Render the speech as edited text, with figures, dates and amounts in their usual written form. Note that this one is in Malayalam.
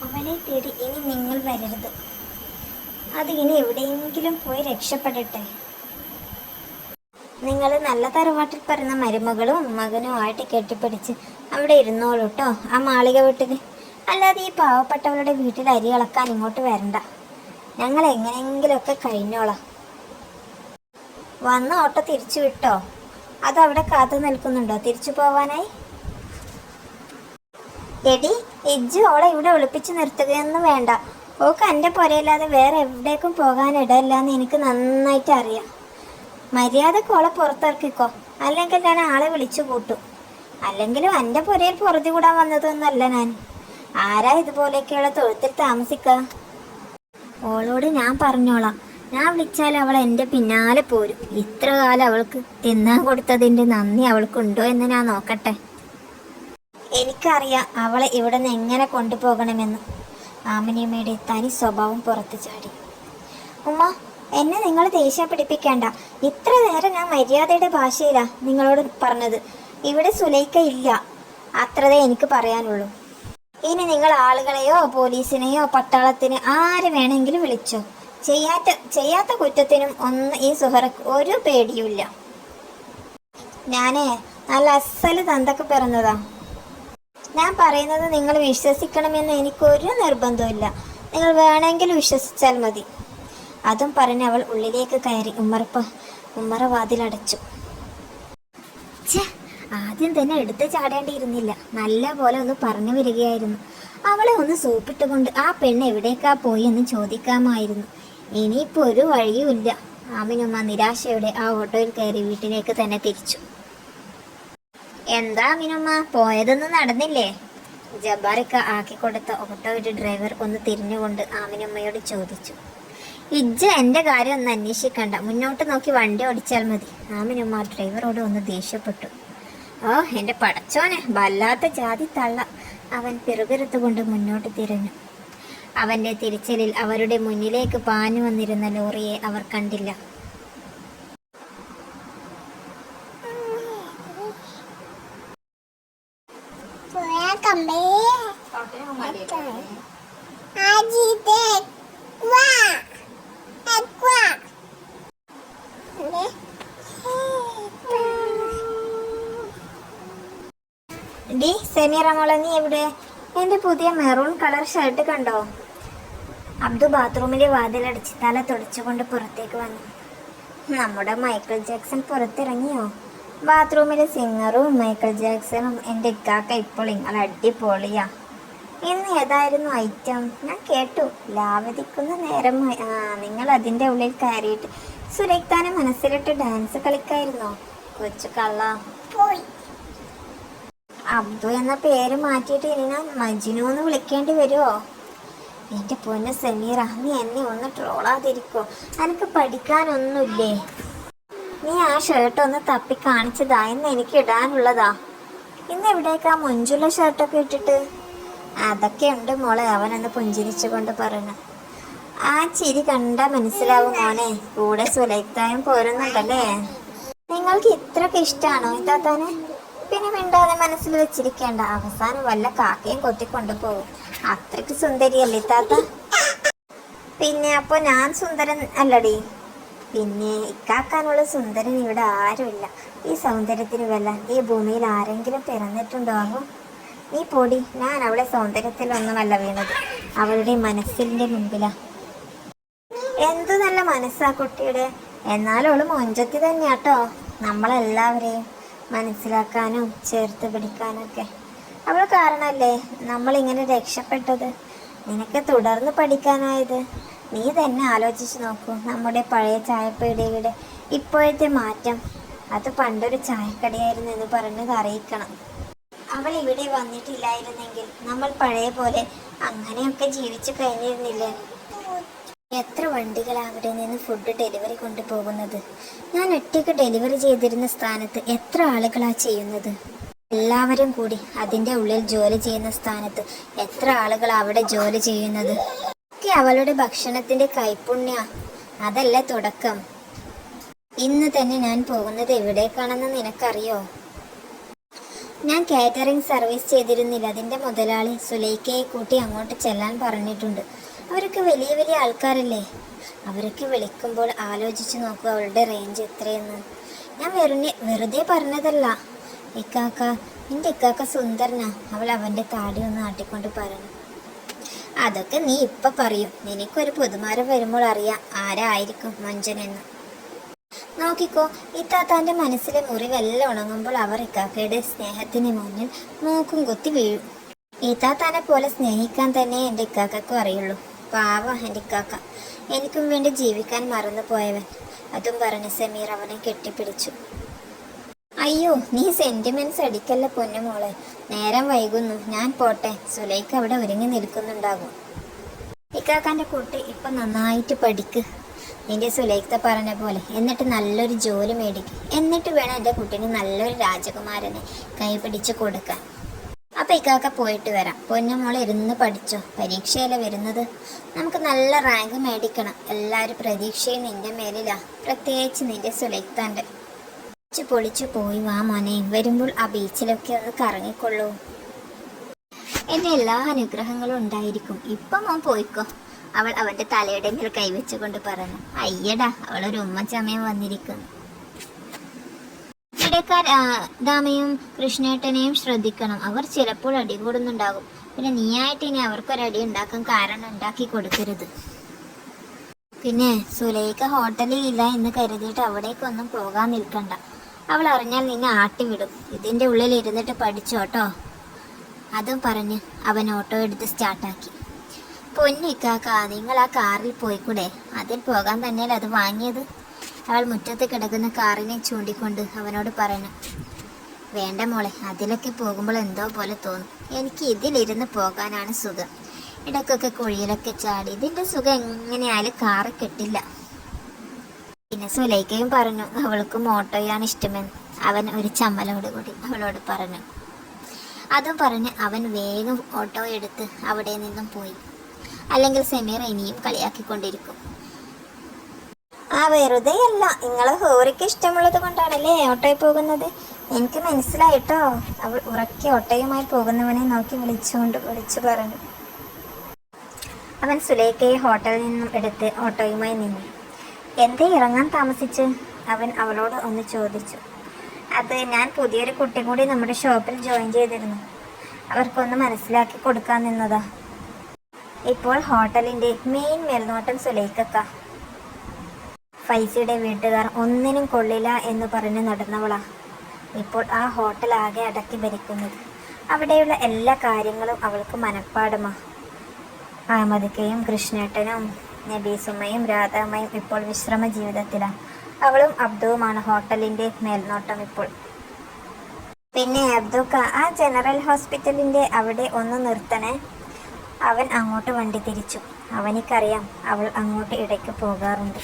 അവനെ തേടി ഇനി നിങ്ങൾ വരരുത്. അത് ഇനി എവിടെയെങ്കിലും പോയി രക്ഷപ്പെടട്ടെ. നിങ്ങൾ നല്ല തറവാട്ടിൽ പറഞ്ഞ മരുമകളും മകനും ആയിട്ട് കെട്ടിപ്പിടിച്ച് അവിടെ ഇരുന്നോളൂ കേട്ടോ, ആ മാളിക വീട്ടിൽ. അല്ലാതെ ഈ പാവപ്പെട്ടവരുടെ വീട്ടിൽ അരി ഇളക്കാൻ ഇങ്ങോട്ട് വരണ്ട. ഞങ്ങൾ എങ്ങനെയെങ്കിലുമൊക്കെ കഴിഞ്ഞോളാം. വന്ന ഓട്ടോ തിരിച്ചു വിട്ടോ? അതവിടെ കാത്തു നിൽക്കുന്നുണ്ടോ തിരിച്ചു പോവാനായി? എടി, ഇജ്ജ് ഓളെ ഇവിടെ ഒളിപ്പിച്ച് നിർത്തുകയൊന്നും വേണ്ട. ഓക്ക് എൻ്റെ പുരയില്ലാതെ വേറെ എവിടേക്കും പോകാനിടയില്ലെന്ന് എനിക്ക് നന്നായിട്ട് അറിയാം. മര്യാദക്ക് ഓളെ പുറത്തിറക്കിക്കോ, അല്ലെങ്കിൽ ഞാൻ ആളെ വിളിച്ചു കൂട്ടും. അല്ലെങ്കിലും എൻ്റെ പുരയിൽ പുറത്തു കൂടാൻ വന്നതൊന്നുമല്ല ഞാൻ. ആരാ ഇതുപോലെയൊക്കെയുള്ള തൊഴുത്തിൽ താമസിക്കുക? ഓളോട് ഞാൻ പറഞ്ഞോളാം. ഞാൻ വിളിച്ചാൽ അവൾ എൻ്റെ പിന്നാലെ പോരും. ഇത്ര കാലം അവൾക്ക് തിന്നാൻ കൊടുത്തതിൻ്റെ നന്ദി അവൾക്കുണ്ടോ എന്ന് ഞാൻ നോക്കട്ടെ. എനിക്കറിയാം അവളെ ഇവിടെ നിന്ന് എങ്ങനെ കൊണ്ടുപോകണമെന്ന്. ആമിനിയമ്മയുടെ തനി സ്വഭാവം പുറത്തു ചാടി. ഉമ്മ, എന്നെ നിങ്ങൾ ദേഷ്യം പിടിപ്പിക്കേണ്ട. ഇത്ര നേരം ഞാൻ മര്യാദയുടെ ഭാഷയിലാണ് നിങ്ങളോട് പറഞ്ഞത്. ഇവിടെ സുലൈക്ക ഇല്ല, അത്രതേ എനിക്ക് പറയാനുള്ളൂ. ഇനി നിങ്ങൾ ആളുകളെയോ പോലീസിനെയോ പട്ടാളത്തിന് ആര് വേണമെങ്കിലും വിളിച്ചോ. ചെയ്യാത്ത കുറ്റത്തിനും ഒന്നും ഈ സുഹറക്ക് ഒരു പേടിയുമില്ല. ഞാനേ നല്ല അസല് തന്തക്ക് പിറന്നതാ. ഞാൻ പറയുന്നത് നിങ്ങൾ വിശ്വസിക്കണമെന്ന് എനിക്കൊരു നിർബന്ധമില്ല. നിങ്ങൾ വേണമെങ്കിൽ വിശ്വസിച്ചാൽ മതി. അതും പറഞ്ഞ് അവൾ ഉള്ളിലേക്ക് കയറി ഉമ്മറ വാതിലടച്ചു. ആദ്യം തന്നെ എടുത്ത് ചാടേണ്ടിയിരുന്നില്ല. നല്ല പോലെ ഒന്ന് പറഞ്ഞു വരികയായിരുന്നു. അവളെ ഒന്ന് സൂപ്പിട്ടുകൊണ്ട് ആ പെണ്ണ് എവിടേക്കാ പോയി എന്ന് ചോദിക്കാമായിരുന്നു. ഇനിയിപ്പോൾ ഒരു വഴിയുമില്ല. ആമിനുമ്മ നിരാശയോടെ ആ ഓട്ടോയിൽ കയറി വീട്ടിലേക്ക് തന്നെ തിരിച്ചു. എന്താ ആമിനുമ്മ, പോയതൊന്നും നടന്നില്ലേ? ജബ്ബാറിക്ക ആക്കിക്കൊടുത്ത ഓട്ടോയുടെ ഡ്രൈവർ ഒന്ന് തിരിഞ്ഞുകൊണ്ട് ആമിനുമ്മയോട് ചോദിച്ചു. ഇജ്ജ എൻ്റെ കാര്യം ഒന്ന് അന്വേഷിക്കണ്ട, മുന്നോട്ട് നോക്കി വണ്ടി ഓടിച്ചാൽ മതി. ആമിനുമ്മ ഡ്രൈവറോട് ഒന്ന് ദേഷ്യപ്പെട്ടു. ഓ എൻ്റെ പടച്ചോനെ, വല്ലാത്ത ജാതി തള്ള. അവൻ പിറുപിറുത്തുകൊണ്ട് മുന്നോട്ട് തിരിഞ്ഞു. അവൻ്റെ തിരിച്ചലിൽ അവരുടെ മുന്നിലേക്ക് പാഞ്ഞു വന്നിരുന്ന ലോറിയെ അവർ കണ്ടില്ല. ഡി സെമീറ മോളെ, നീ എവിടെ? എൻ്റെ പുതിയ മെറൂൺ കളർ ഷർട്ട് കണ്ടോ? അബ്ദു ബാത്റൂമിലെ വാതിലടിച്ച് തല തുടച്ചുകൊണ്ട് പുറത്തേക്ക് വന്നു. നമ്മുടെ മൈക്കിൾ ജാക്സൺ പുറത്തിറങ്ങിയോ? ബാത്റൂമിലെ സിംഗറും മൈക്കിൾ ജാക്സണും എൻ്റെ ഇക്കാക്ക ഇപ്പോൾ നിങ്ങൾ അടിപൊളിയാ. ഇന്ന് ഏതായിരുന്നു ഐറ്റം? ഞാൻ കേട്ടു ലാവതിക്കുന്ന നേരമായി. നിങ്ങൾ അതിൻ്റെ ഉള്ളിൽ കയറിയിട്ട് സുലൈഖാനെ മനസ്സിലിട്ട് ഡാൻസ് കളിക്കായിരുന്നോ? കൊച്ചു കള്ള പോയി. അബ്ദു എന്ന പേര് മാറ്റിയിട്ട് ഇനി ഞാൻ മജ്നു എന്ന് വിളിക്കേണ്ടി വരുമോ? എൻ്റെ പൊന്ന് സമീറ, നീ എന്നെ ഒന്ന് ട്രോളാതിരിക്കോ? എനിക്ക് പഠിക്കാനൊന്നുമില്ലേ? നീ ആ ഷർട്ട് ഒന്ന് തപ്പി കാണിച്ചതാ, ഇന്ന് എനിക്ക് ഇടാനുള്ളതാ. ഇന്ന് എവിടേക്കാ മൊഞ്ചുള്ള ഷർട്ടൊക്കെ ഇട്ടിട്ട്? അതൊക്കെ ഉണ്ട് മോളെ, അവനൊന്ന് പുഞ്ചിരിച്ചുകൊണ്ട് പറഞ്ഞു. ആ ചിരി കണ്ടാ മനസ്സിലാവും മോനെ, കൂടെ സുലൈഖായും പോരുന്നുണ്ടല്ലേ. നിങ്ങൾക്ക് ഇത്രയൊക്കെ ഇഷ്ടമാണോ ഇത്താത്താനെ? പിന്നെ മിണ്ടാതെ മനസ്സിൽ വെച്ചിരിക്കേണ്ട, അവസാനം വല്ല കാക്കയും കൊത്തിക്കൊണ്ടു പോകും. അത്രയ്ക്ക് സുന്ദരിയല്ലേ താത്ത? പിന്നെ അപ്പൊ ഞാൻ സുന്ദരൻ അല്ലടി? പിന്നെ ഇക്കാക്കാനുള്ള സുന്ദരൻ ഇവിടെ ആരുമില്ല. ഈ സൗന്ദര്യത്തിന് വല്ല ഈ ഭൂമിയിൽ ആരെങ്കിലും പിറന്നിട്ടുണ്ടോ? നീ പൊടി. ഞാൻ അവളെ സൗന്ദര്യത്തിലൊന്നുമല്ല വീണത്, അവളുടെ മനസ്സിന്റെ മുമ്പിലാ. എന്തു നല്ല മനസ്സാ കുട്ടിയുടെ. എന്നാലും അവള് മൊഞ്ചത്തി തന്നെയാട്ടോ നമ്മളെല്ലാവരെയും മനസ്സിലാക്കാനും ചേർത്ത് പിടിക്കാനൊക്കെ. അവൾ കാരണമല്ലേ നമ്മളിങ്ങനെ രക്ഷപ്പെട്ടത്. നിനക്ക് തുടർന്ന് പഠിക്കാനായത്. നീ തന്നെ ആലോചിച്ച് നോക്കൂ, നമ്മുടെ പഴയ ചായപ്പീടികയുടെ ഇപ്പോഴത്തെ മാറ്റം. അത് പണ്ടൊരു ചായക്കടയായിരുന്നു എന്ന് പറഞ്ഞത് അറിയിക്കണം. അവൾ ഇവിടെ വന്നിട്ടില്ലായിരുന്നെങ്കിൽ നമ്മൾ പഴയ പോലെ അങ്ങനെയൊക്കെ ജീവിച്ചു കഴിഞ്ഞിരുന്നില്ലേ? എത്ര വണ്ടികളാണ് അവിടെ നിന്ന് ഫുഡ് ഡെലിവറി കൊണ്ടുപോകുന്നത്. ഞാൻ ഒറ്റയ്ക്ക് ഡെലിവറി ചെയ്തിരുന്ന സ്ഥാനത്ത് എത്ര ആളുകളാ ചെയ്യുന്നത്? എല്ലാവരും കൂടി അതിൻ്റെ ഉള്ളിൽ ജോലി ചെയ്യുന്ന സ്ഥാനത്ത് എത്ര ആളുകൾ അവിടെ ജോലി ചെയ്യുന്നത്? ഒക്കെ അവളുടെ ഭക്ഷണത്തിൻ്റെ കൈപ്പുണ്യ. അതല്ലേ തുടക്കം. ഇന്ന് തന്നെ ഞാൻ പോകുന്നത് എവിടേക്കാണെന്ന് നിനക്കറിയോ? ഞാൻ കാറ്ററിംഗ് സർവീസ് ചെയ്തിരുന്നില്ല. അതിൻ്റെ മുതലാളി സുലൈഖയെ കൂട്ടി അങ്ങോട്ട് ചെല്ലാൻ പറഞ്ഞിട്ടുണ്ട്. അവരൊക്കെ വലിയ വലിയ ആൾക്കാരല്ലേ. അവരൊക്കെ വിളിക്കുമ്പോൾ ആലോചിച്ച് നോക്കുക അവളുടെ റേഞ്ച് എത്രയെന്ന്. ഞാൻ വെറുതെ പറഞ്ഞതല്ല ഇക്കാക്ക. എൻ്റെ ഇക്കാക്ക സുന്ദരനാ. അവൾ അവൻ്റെ താടി ഒന്ന് ആട്ടിക്കൊണ്ട് പറഞ്ഞു. അതൊക്കെ നീ ഇപ്പം പറയും. നിനക്കൊരു പുതുമാരം വരുമ്പോൾ അറിയാം ആരായിരിക്കും മഞ്ജനെന്ന്. നോക്കിക്കോ, ഇത്താത്താൻ്റെ മനസ്സിലെ മുറിവെല്ലാം ഉണങ്ങുമ്പോൾ അവർ ഇക്കാക്കയുടെ സ്നേഹത്തിന് മുന്നിൽ മൂക്കും കുത്തി വീഴും. ഇത്താത്താനെ പോലെ സ്നേഹിക്കാൻ തന്നെ എൻ്റെ ഇക്കാക്കും അറിയുള്ളൂ. പാവ എൻ്റെ ഇക്കാക്ക, എനിക്കും വേണ്ടി ജീവിക്കാൻ മറന്നു പോയവൻ. അതും പറഞ്ഞ് സമീർ അവനെ കെട്ടിപ്പിടിച്ചു. അയ്യോ, നീ സെന്റിമെന്റ്സ് അടിക്കല്ല പൊന്നുമോളെ. നേരം വൈകുന്നു, ഞാൻ പോട്ടെ. സുലൈഖ അവിടെ ഒരുങ്ങി നിൽക്കുന്നുണ്ടാകും. ഇക്കാക്കാൻ്റെ കുട്ടി ഇപ്പം നന്നായിട്ട് പഠിക്ക്, നിന്റെ സുലൈഖ പറഞ്ഞ പോലെ. എന്നിട്ട് നല്ലൊരു ജോലി മേടിക്കും. എന്നിട്ട് വേണം എൻ്റെ കുട്ടീന് നല്ലൊരു രാജകുമാരനെ കൈപിടിച്ച് കൊടുക്കാൻ. അപ്പം ഇക്കാക്ക പോയിട്ട് വരാം. പൊന്നുമോളെ ഇരുന്ന് പഠിച്ചോ, പരീക്ഷയല്ലേ വരുന്നത്. നമുക്ക് നല്ല റാങ്ക് മേടിക്കണം. എല്ലാവരും പ്രതീക്ഷയും നിന്റെ മേലിലാ, പ്രത്യേകിച്ച് നിന്റെ സുലൈഖാൻ്റെ. പൊളിച്ചു പോയി വാ മോനെ. വരുമ്പോൾ ആ ബീച്ചിലൊക്കെ ഒന്ന് കറങ്ങിക്കൊള്ളൂ. എൻ്റെ എല്ലാ അനുഗ്രഹങ്ങളും ഉണ്ടായിരിക്കും. ഇപ്പം മോൻ പോയിക്കോ, അവൾ അവൻ്റെ തലയുടെ മേൽ കൈവച്ചുകൊണ്ട് പറഞ്ഞു. അയ്യടാ, അവളൊരു ഉമ്മച്ചമയം വന്നിരിക്കുന്നു. ഇടക്കാർ ദാമയും കൃഷ്ണേട്ടനെയും ശ്രദ്ധിക്കണം. അവർ ചിലപ്പോൾ അടികൂടുന്നുണ്ടാകും. പിന്നെ നീയായിട്ട് ഇനി അവർക്കൊരടി ഉണ്ടാക്കാൻ കാരണം ഉണ്ടാക്കി കൊടുക്കരുത്. പിന്നെ സുലൈഖ ഹോട്ടലിൽ ഇല്ല എന്ന് കരുതിയിട്ട് അവിടേക്കൊന്നും പോകാൻ നിൽക്കണ്ട. അവൾ അറിഞ്ഞാൽ നിന്നെ ആട്ടിവിടും. ഇതിൻ്റെ ഉള്ളിൽ ഇരുന്നിട്ട് പഠിച്ചോട്ടോ. അതും പറഞ്ഞ് അവൻ ഓട്ടോ എടുത്ത് സ്റ്റാർട്ടാക്കി. പൊന്നിക്കാക്ക, നിങ്ങൾ ആ കാറിൽ പോയിക്കൂടെ? അതിൽ പോകാൻ തന്നെയല്ലേ അത് വാങ്ങിയത്? അവൾ മുറ്റത്ത് കിടക്കുന്ന കാറിനെ ചൂണ്ടിക്കൊണ്ട് അവനോട് പറഞ്ഞു. വേണ്ട മോളെ, അതിലൊക്കെ പോകുമ്പോൾ എന്തോ പോലെ തോന്നും. എനിക്ക് ഇതിലിരുന്ന് പോകാനാണ് സുഖം. ഇടയ്ക്കൊക്കെ കുഴിയിലൊക്കെ ചാടി. ഇതിൻ്റെ സുഖം എങ്ങനെയായാലും കാറ് കിട്ടില്ല. പിന്നെ സുലൈഖയും പറഞ്ഞു അവൾക്കും ഓട്ടോയാണ് ഇഷ്ടമെന്ന്. അവൻ ഒരു ചമ്മലോട് കൂടി അവളോട് പറഞ്ഞു. അതും പറഞ്ഞ് അവൻ വേഗം ഓട്ടോ എടുത്ത് അവിടെ നിന്നും പോയി. അല്ലെങ്കിൽ സമീർ ഇനിയും കളിയാക്കിക്കൊണ്ടിരിക്കും. വെറുതെ അല്ല, നിങ്ങളെ ഹോറിക്ക് ഇഷ്ടമുള്ളത് കൊണ്ടാണല്ലേ ഓട്ടോയിൽ പോകുന്നത്. എനിക്ക് മനസ്സിലായിട്ടോ. അവൾ ഉറക്കി ഓട്ടോയുമായി പോകുന്നവനെ നോക്കി വിളിച്ചു പറഞ്ഞു. അവൻ സുലൈഖയെ ഹോട്ടലിൽ നിന്നും എടുത്ത് ഓട്ടോയുമായി നിന്നു. എന്തേ ഇറങ്ങാൻ താമസിച്ച്? അവൻ അവളോട് ഒന്ന് ചോദിച്ചു. അത് ഞാൻ പുതിയൊരു കുട്ടി കൂടി നമ്മുടെ ഷോപ്പിൽ ജോയിൻ ചെയ്തിരുന്നു. അവർക്കൊന്ന് മനസ്സിലാക്കി കൊടുക്കാൻ നിന്നതാ. ഇപ്പോൾ ഹോട്ടലിൻ്റെ മെയിൻ മേൽനോട്ടം സുലൈഖക്ക. ഫൈസിയുടെ വീട്ടുകാർ ഒന്നിനും കൊള്ളില്ല എന്ന് പറഞ്ഞ് നടന്നവളാ ഇപ്പോൾ ആ ഹോട്ടൽ ആകെ അടക്കി ഭരിക്കുന്നത്. അവിടെയുള്ള എല്ലാ കാര്യങ്ങളും അവൾക്ക് മനഃപ്പാടമാ. അഹമ്മദിക്കയും കൃഷ്ണേട്ടനും നബീസുമ്മയും രാധാമ്മയും ഇപ്പോൾ വിശ്രമ ജീവിതത്തിലാണ്. അവളും അബ്ദുവുമാണ് ഹോട്ടലിൻ്റെ മേൽനോട്ടം ഇപ്പോൾ. പിന്നെ അബ്ദുക്ക, ആ ജനറൽ ഹോസ്പിറ്റലിൻ്റെ അവിടെ ഒന്ന് നിർത്തണേ. അവൻ അങ്ങോട്ട് വണ്ടി തിരിച്ചു. അവനിക്കറിയാം അവൾ അങ്ങോട്ട് ഇടയ്ക്ക് പോകാറുണ്ട്.